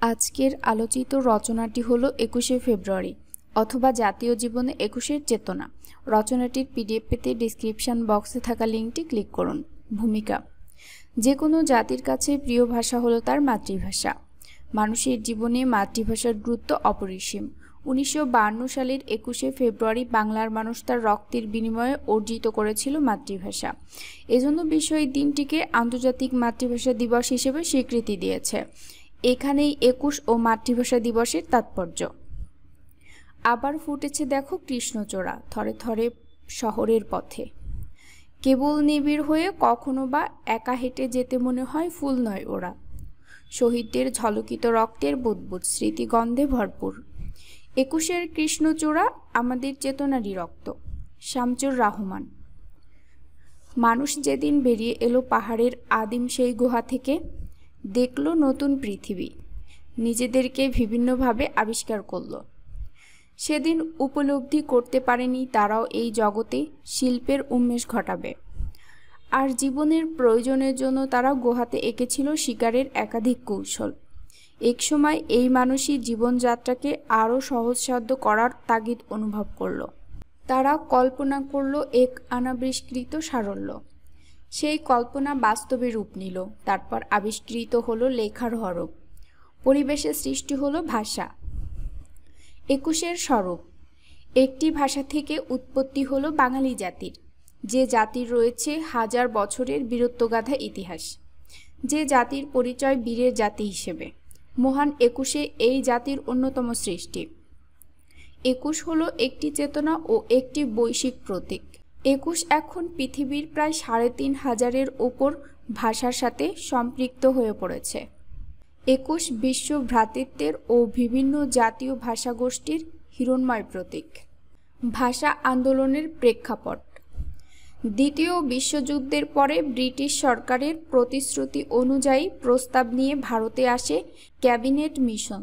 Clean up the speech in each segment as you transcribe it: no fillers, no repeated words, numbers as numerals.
আজকের আলোচিত রচনাটি হলো ২১শে ফেব্রুয়ারি অথবা জাতীয় জীবনে ২১-এর চেতনা। রচনাটির পিডিএফ পেতে ডিসক্রিপশন বক্সে থাকা লিঙ্কটি ক্লিক করুন। ভূমিকা: যে কোনো জাতির কাছে প্রিয় ভাষা হলো তার মাতৃভাষা। মানুষের জীবনে মাতৃভাষার গুরুত্ব অপরিসীম। ১৯৫২ সালের ২১শে ফেব্রুয়ারি বাংলার মানুষ তার রক্তের বিনিময়ে অর্জিত করেছিল মাতৃভাষা। এজন্য বিশ্ব এই দিনটিকে আন্তর্জাতিক মাতৃভাষা দিবস হিসেবে স্বীকৃতি দিয়েছে। এখানেই ২১ ও মাতৃভাষা দিবসের তাৎপর্য। আবার ফুটেছে দেখো কৃষ্ণচূড়া থরে থরে শহরের পথে। কেবল নিবিড় হয়ে কখনো বা একা হেঁটে যেতে মনে হয় ফুল নয় ওরা। শহীদদের ঝলকিত রক্তের বুদবুদ স্মৃতিগন্ধে ভরপুর। ২১-এর কৃষ্ণচূড়া আমাদের চেতনারই রক্ত। শামসুর রাহমান। মানুষ যেদিন বেরিয়ে এলো পাহাড়ের আদিম সেই গুহা থেকে, দেখলো নতুন পৃথিবী, নিজেদেরকে বিভিন্নভাবে আবিষ্কার করলো। সেদিন উপলব্ধি করতে পারেনি তারাও এই জগতে শিল্পের উন্মেষ ঘটাবে। আর জীবনের প্রয়োজনের জন্য তারা গুহাতে এঁকেছিল শিকারের একাধিক কৌশল। একসময় এই মানুষই জীবনযাত্রাকে আরও সহজসাধ্য করার তাগিদ অনুভব করল। তারা কল্পনা করল এক অনাবিষ্কৃত সারল্য। সেই কল্পনা বাস্তবে রূপ নিল। তারপর আবিষ্কৃত হলো লেখার হরফ। পরিবেশে সৃষ্টি হলো ভাষা। ২১-এর স্বরূপ: একটি ভাষা থেকে উৎপত্তি হলো বাঙালি জাতির, যে জাতির রয়েছে হাজার বছরের বীরত্বগাথা ইতিহাস, যে জাতির পরিচয় বীরের জাতি হিসেবে। মহান ২১-এ এই জাতির অন্যতম সৃষ্টি। ২১ হলো একটি চেতনা ও একটি বৈশ্বিক প্রতীক। ২১ এখন পৃথিবীর প্রায় ৩,৫০০-এর ওপর ভাষার সাথে সম্পৃক্ত হয়ে পড়েছে। ২১ বিশ্ব ভ্রাতৃত্বের ও বিভিন্ন জাতীয় ভাষাগোষ্ঠীর হিরণ্ময় প্রতীক। ভাষা আন্দোলনের প্রেক্ষাপট: দ্বিতীয় বিশ্বযুদ্ধের পরে ব্রিটিশ সরকারের প্রতিশ্রুতি অনুযায়ী প্রস্তাব নিয়ে ভারতে আসে ক্যাবিনেট মিশন।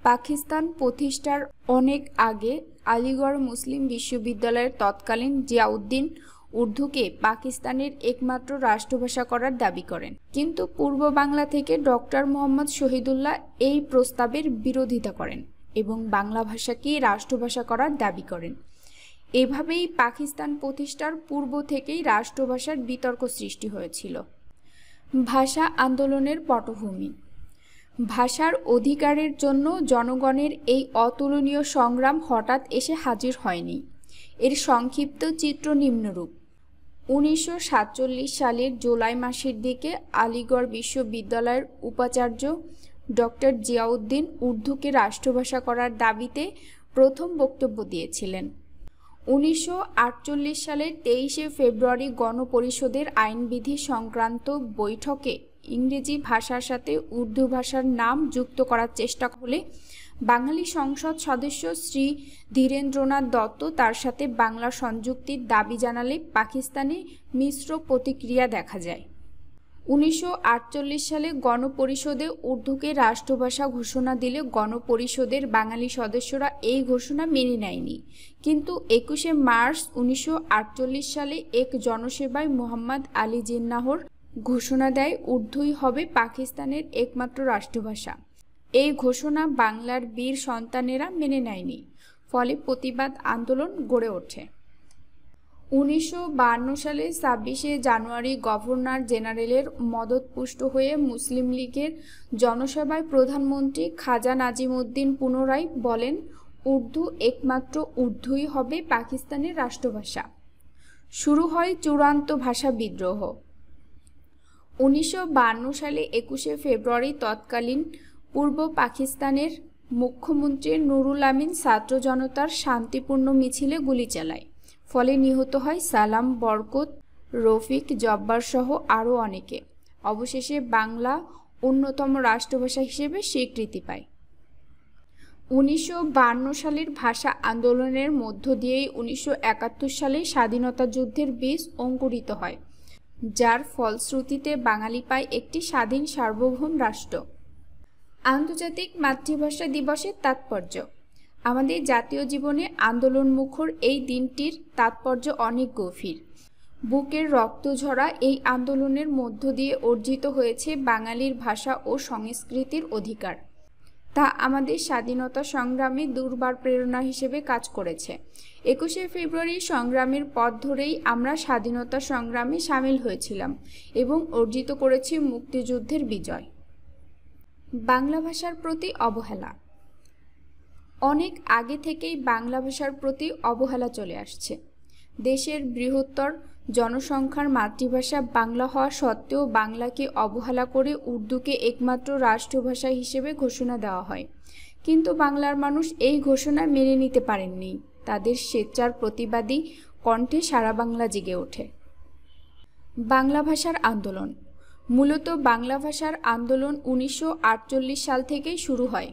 পাকিস্তান প্রতিষ্ঠার অনেক আগে আলিগড় মুসলিম বিশ্ববিদ্যালয়ের তৎকালীন জিয়াউদ্দিন উর্দুকে পাকিস্তানের একমাত্র রাষ্ট্রভাষা করার দাবি করেন। কিন্তু পূর্ব বাংলা থেকে ডক্টর মোহাম্মদ শহীদুল্লাহ এই প্রস্তাবের বিরোধিতা করেন এবং বাংলা ভাষাকেই রাষ্ট্রভাষা করার দাবি করেন। এভাবেই পাকিস্তান প্রতিষ্ঠার পূর্ব থেকেই রাষ্ট্রভাষার বিতর্ক সৃষ্টি হয়েছিল। ভাষা আন্দোলনের পটভূমি: ভাষার অধিকারের জন্য জনগণের এই অতুলনীয় সংগ্রাম হঠাৎ এসে হাজির হয়নি। এর সংক্ষিপ্ত চিত্র নিম্নরূপ: ১৯৪৭ সালের জুলাই মাসের দিকে আলিগড় বিশ্ববিদ্যালয়ের উপাচার্য ডক্টর জিয়াউদ্দিন উর্দুকে রাষ্ট্রভাষা করার দাবিতে প্রথম বক্তব্য দিয়েছিলেন। ১৯৪৮ সালের ২৩শে ফেব্রুয়ারি গণপরিষদের আইনবিধি সংক্রান্ত বৈঠকে ইংরেজি ভাষার সাথে উর্দু ভাষার নাম যুক্ত করার চেষ্টা হলে বাঙালি সংসদ সদস্য শ্রী ধীরেন্দ্রনাথ দত্ত তার সাথে বাংলা সংযুক্তির দাবি জানালে পাকিস্তানে মিশ্র প্রতিক্রিয়া দেখা যায়। ১৯৪৮ সালে গণপরিষদে উর্দুকে রাষ্ট্রভাষা ঘোষণা দিলে গণপরিষদের বাঙালি সদস্যরা এই ঘোষণা মেনে নেয়নি। কিন্তু ২১শে মার্চ ১৯৪৮ সালে এক জনসভায় মোহাম্মদ আলী জিন্নাহর ঘোষণা দেয় উর্দুই হবে পাকিস্তানের একমাত্র রাষ্ট্রভাষা। এই ঘোষণা বাংলার বীর সন্তানেরা মেনে নেয়নি। ফলে প্রতিবাদ আন্দোলন গড়ে ওঠে। ১৯৫২ সালে ২৬শে জানুয়ারি গভর্নর জেনারেলের মদতপুষ্ট হয়ে মুসলিম লীগের জনসভায় প্রধানমন্ত্রী খাজা নাজিমুদ্দিন পুনরায় বলেন উর্দু একমাত্র উর্দুই হবে পাকিস্তানের রাষ্ট্রভাষা। শুরু হয় চূড়ান্ত ভাষা বিদ্রোহ। ১৯৫২ সালে ২১শে ফেব্রুয়ারি তৎকালীন পূর্ব পাকিস্তানের মুখ্যমন্ত্রী নুরুল আমিন ছাত্র জনতার শান্তিপূর্ণ মিছিলে গুলি চালায়। ফলে নিহত হয় সালাম, বরকত, রফিক, জব্বার সহ আরও অনেকে। অবশেষে বাংলা অন্যতম রাষ্ট্রভাষা হিসেবে স্বীকৃতি পায়। ১৯৫২ সালের ভাষা আন্দোলনের মধ্য দিয়েই ১৯৭১ সালে স্বাধীনতা যুদ্ধের বীজ অঙ্কুরিত হয়, যার ফলশ্রুতিতে বাঙালি পায় একটি স্বাধীন সার্বভৌম রাষ্ট্র। আন্তর্জাতিক মাতৃভাষা দিবসের তাৎপর্য: আমাদের জাতীয় জীবনে আন্দোলনমুখর এই দিনটির তাৎপর্য অনেক গভীর। বুকের রক্ত ঝরা এই আন্দোলনের মধ্য দিয়ে অর্জিত হয়েছে বাঙালির ভাষা ও সংস্কৃতির অধিকার। তা আমাদের স্বাধীনতা সংগ্রামে দুর্বার প্রেরণা হিসেবে কাজ করেছে। 21শে ফেব্রুয়ারি সংগ্রামের পথ ধরেই আমরা স্বাধীনতা সংগ্রামে সামিল হয়েছিলাম এবং অর্জিত করেছি মুক্তিযুদ্ধের বিজয়। বাংলা ভাষার প্রতি অবহেলা। অনেক আগে থেকেই বাংলা ভাষার প্রতি অবহেলা চলে আসছে। দেশের বৃহত্তর জনসংখ্যার মাতৃভাষা বাংলা হওয়া সত্ত্বেও বাংলাকে অবহেলা করে উর্দুকে একমাত্র রাষ্ট্রভাষা হিসেবে ঘোষণা দেওয়া হয়, কিন্তু বাংলার মানুষ এই ঘোষণা মেনে নিতে পারেননি। তাদের স্বেচ্ছার প্রতিবাদী কণ্ঠে সারা বাংলা জেগে ওঠে। বাংলা ভাষার আন্দোলন। মূলত বাংলা ভাষার আন্দোলন 1948 সাল থেকেই শুরু হয়।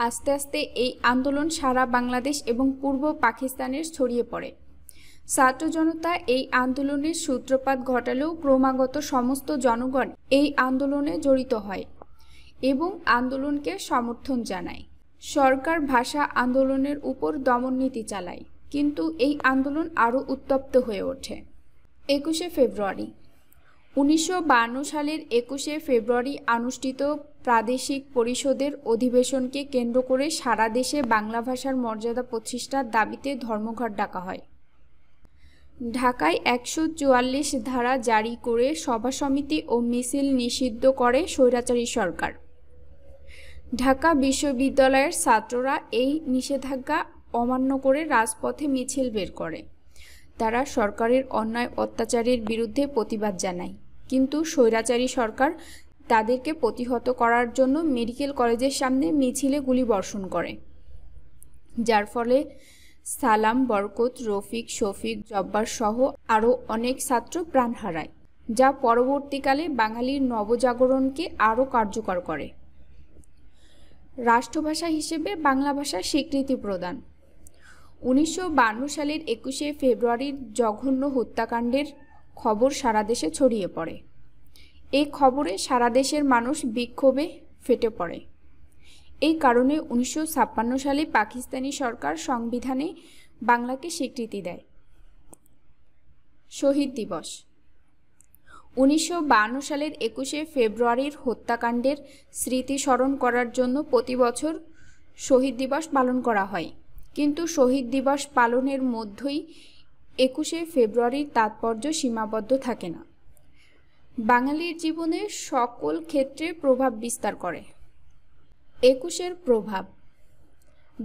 আস্তে আস্তে এই আন্দোলন সারা বাংলাদেশ এবং পূর্ব পাকিস্তানের ছড়িয়ে পড়ে। ছাত্র জনতা এই আন্দোলনের সূত্রপাত ঘটালেও ক্রমাগত সমস্ত জনগণ এই আন্দোলনে জড়িত হয় এবং আন্দোলনকে সমর্থন জানায়। সরকার ভাষা আন্দোলনের উপর দমননীতি চালায়, কিন্তু এই আন্দোলন আরও উত্তপ্ত হয়ে ওঠে। 21শে ফেব্রুয়ারি। 1952 সালের 21শে ফেব্রুয়ারি অনুষ্ঠিত প্রাদেশিক পরিষদের অধিবেশনকে কেন্দ্র করে সারা দেশে বাংলা ভাষার মর্যাদা প্রতিষ্ঠার দাবিতে ধর্মঘট ডাকা হয়। ঢাকায় 144 ধারা জারি করে সভা সমিতি ও মিছিল নিষিদ্ধ করে স্বৈরাচারী সরকার। ঢাকা বিশ্ববিদ্যালয়ের ছাত্ররা এই নিষেধাজ্ঞা অমান্য করে রাজপথে মিছিল বের করে। তারা সরকারের অন্যায় অত্যাচারের বিরুদ্ধে প্রতিবাদ জানায়, কিন্তু স্বৈরাচারী সরকার তাদেরকে প্রতিহত করার জন্য মেডিকেল কলেজের সামনে মিছিলে গুলিবর্ষণ করে, যার ফলে সালাম, বরকত, রফিক, শফিক, জব্বার সহ আরও অনেক ছাত্র প্রাণ হারায়, যা পরবর্তীকালে বাঙালির নবজাগরণকে আরও কার্যকর করে। রাষ্ট্রভাষা হিসেবে বাংলা ভাষার স্বীকৃতি প্রদান। 1952 সালের 21শে ফেব্রুয়ারির জঘন্য হত্যাকাণ্ডের খবর সারা দেশে ছড়িয়ে পড়ে। এই খবরে সারা দেশের মানুষ বিক্ষোভে ফেটে পড়ে। এই কারণে 1956 সালে পাকিস্তানি সরকার সংবিধানে বাংলাকে স্বীকৃতি দেয়। শহীদ দিবস। 1952 সালের 21শে ফেব্রুয়ারির হত্যাকাণ্ডের স্মৃতি স্মরণ করার জন্য প্রতি বছর শহীদ দিবস পালন করা হয়, কিন্তু শহীদ দিবস পালনের মধ্যেই 21শে ফেব্রুয়ারির তাৎপর্য সীমাবদ্ধ থাকে না। বাঙালির জীবনে সকল ক্ষেত্রে প্রভাব বিস্তার করে। 21শের প্রভাব।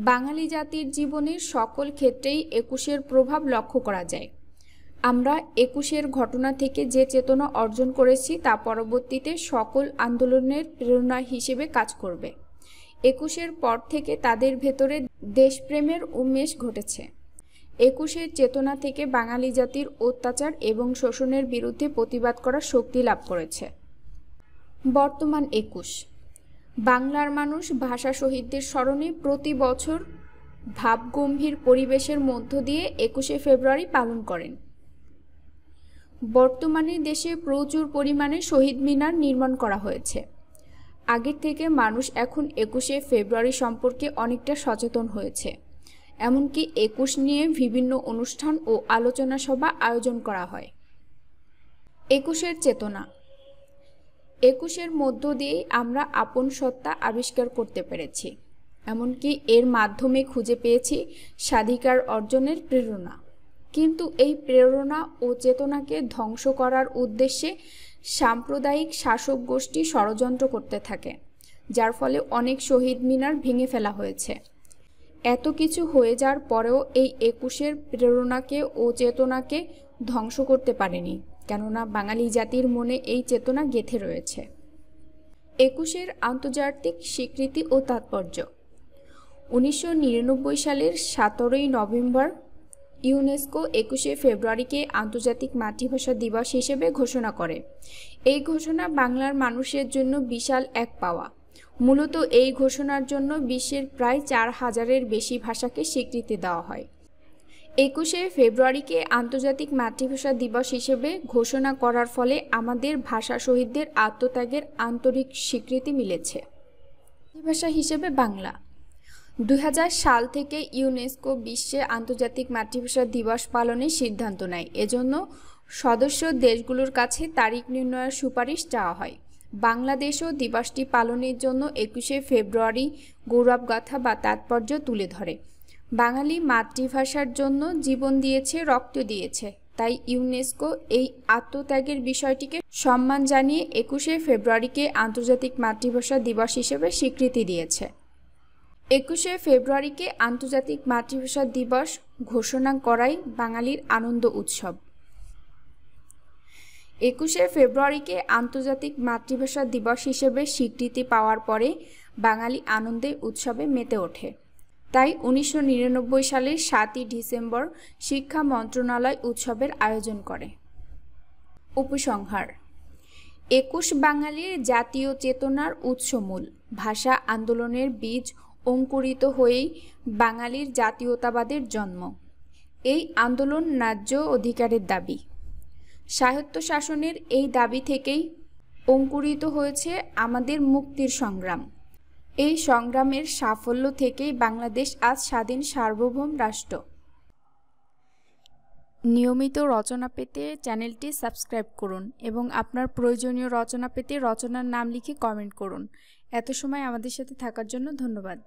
বাঙালি জাতির জীবনের সকল ক্ষেত্রেই 21শের প্রভাব লক্ষ্য করা যায়। আমরা 21শের ঘটনা থেকে যে চেতনা অর্জন করেছি তা পরবর্তীতে সকল আন্দোলনের প্রেরণা হিসেবে কাজ করবে। 21শের পর থেকে তাদের ভেতরে দেশপ্রেমের উন্মেষ ঘটেছে। 21শের চেতনা থেকে বাঙালি জাতির অত্যাচার এবং শোষণের বিরুদ্ধে প্রতিবাদ করার শক্তি লাভ করেছে। বর্তমান 21। বাংলার মানুষ ভাষা শহীদদের স্মরণে প্রতি বছর ভাবগম্ভীর পরিবেশের মধ্য দিয়ে 21শে ফেব্রুয়ারি পালন করেন। বর্তমানে দেশে প্রচুর পরিমাণে শহীদ মিনার নির্মাণ করা হয়েছে। আগের থেকে মানুষ এখন 21শে ফেব্রুয়ারি সম্পর্কে অনেকটা সচেতন হয়েছে। এমনকি 21 নিয়ে বিভিন্ন অনুষ্ঠান ও আলোচনা সভা আয়োজন করা হয়। 21শের চেতনা। 21শের মধ্য দিয়েই আমরা আপন সত্তা আবিষ্কার করতে পেরেছি, এমনকি এর মাধ্যমে খুঁজে পেয়েছি স্বাধিকার অর্জনের প্রেরণা। কিন্তু এই প্রেরণা ও চেতনাকে ধ্বংস করার উদ্দেশ্যে সাম্প্রদায়িক শাসক গোষ্ঠী ষড়যন্ত্র করতে থাকে, যার ফলে অনেক শহীদ মিনার ভেঙে ফেলা হয়েছে। এত কিছু হয়ে যাওয়ার পরেও এই 21শের প্রেরণাকে ও চেতনাকে ধ্বংস করতে পারেনি, কেননা বাঙালি জাতির মনে এই চেতনা গেঁথে রয়েছে। 21শের আন্তর্জাতিক স্বীকৃতি ও তাৎপর্য। 1999 সালের 17 নভেম্বর ইউনেস্কো 21শে ফেব্রুয়ারিকে আন্তর্জাতিক মাতৃভাষা দিবস হিসেবে ঘোষণা করে। এই ঘোষণা বাংলার মানুষের জন্য বিশাল এক পাওয়া। মূলত এই ঘোষণার জন্য বিশ্বের প্রায় 4000-এর বেশি ভাষাকে স্বীকৃতি দেওয়া হয়। 21শে ফেব্রুয়ারিকে আন্তর্জাতিক মাতৃভাষা দিবস হিসেবে ঘোষণা করার ফলে আমাদের ভাষা শহীদদের আত্মত্যাগের আন্তরিক স্বীকৃতি মিলেছে। মাতৃভাষা হিসেবে বাংলা। 2000 সাল থেকে ইউনেস্কো বিশ্বে আন্তর্জাতিক মাতৃভাষা দিবস পালনের সিদ্ধান্ত নেয়। এজন্য সদস্য দেশগুলোর কাছে তারিখ নির্ণয়ের সুপারিশ চাওয়া হয়। বাংলাদেশও দিবসটি পালনের জন্য 21শে ফেব্রুয়ারি গৌরবগাথা বা তাৎপর্য তুলে ধরে। বাঙালি মাতৃভাষার জন্য জীবন দিয়েছে, রক্ত দিয়েছে, তাই ইউনেস্কো এই আত্মত্যাগের বিষয়টিকে সম্মান জানিয়ে 21শে ফেব্রুয়ারিকে আন্তর্জাতিক মাতৃভাষা দিবস হিসেবে স্বীকৃতি দিয়েছে। 21শে ফেব্রুয়ারিকে আন্তর্জাতিক মাতৃভাষা দিবস ঘোষণা করাই বাঙালির আনন্দ উৎসব। 21শে ফেব্রুয়ারিকে আন্তর্জাতিক মাতৃভাষা দিবস হিসেবে স্বীকৃতি পাওয়ার পরে বাঙালি আনন্দে উৎসবে মেতে ওঠে। তাই 1999 সালের 7ই ডিসেম্বর শিক্ষা মন্ত্রণালয় উৎসবের আয়োজন করে। উপসংহার: 21 বাঙালির জাতীয় চেতনার উৎসমূল। ভাষা আন্দোলনের বীজ অঙ্কুরিত হয়েই বাঙালির জাতীয়তাবাদের জন্ম। এই আন্দোলন ন্যায্য অধিকারের দাবি। স্বায়ত্তশাসনের এই দাবি থেকেই অঙ্কুরিত হয়েছে আমাদের মুক্তির সংগ্রাম। এই সংগ্রামের সাফল্য থেকেই বাংলাদেশ আজ স্বাধীন সার্বভৌম রাষ্ট্র। নিয়মিত রচনা পেতে চ্যানেলটি সাবস্ক্রাইব করুন এবং আপনার প্রয়োজনীয় রচনা পেতে রচনার নাম লিখে কমেন্ট করুন। এত সময় আমাদের সাথে থাকার জন্য ধন্যবাদ।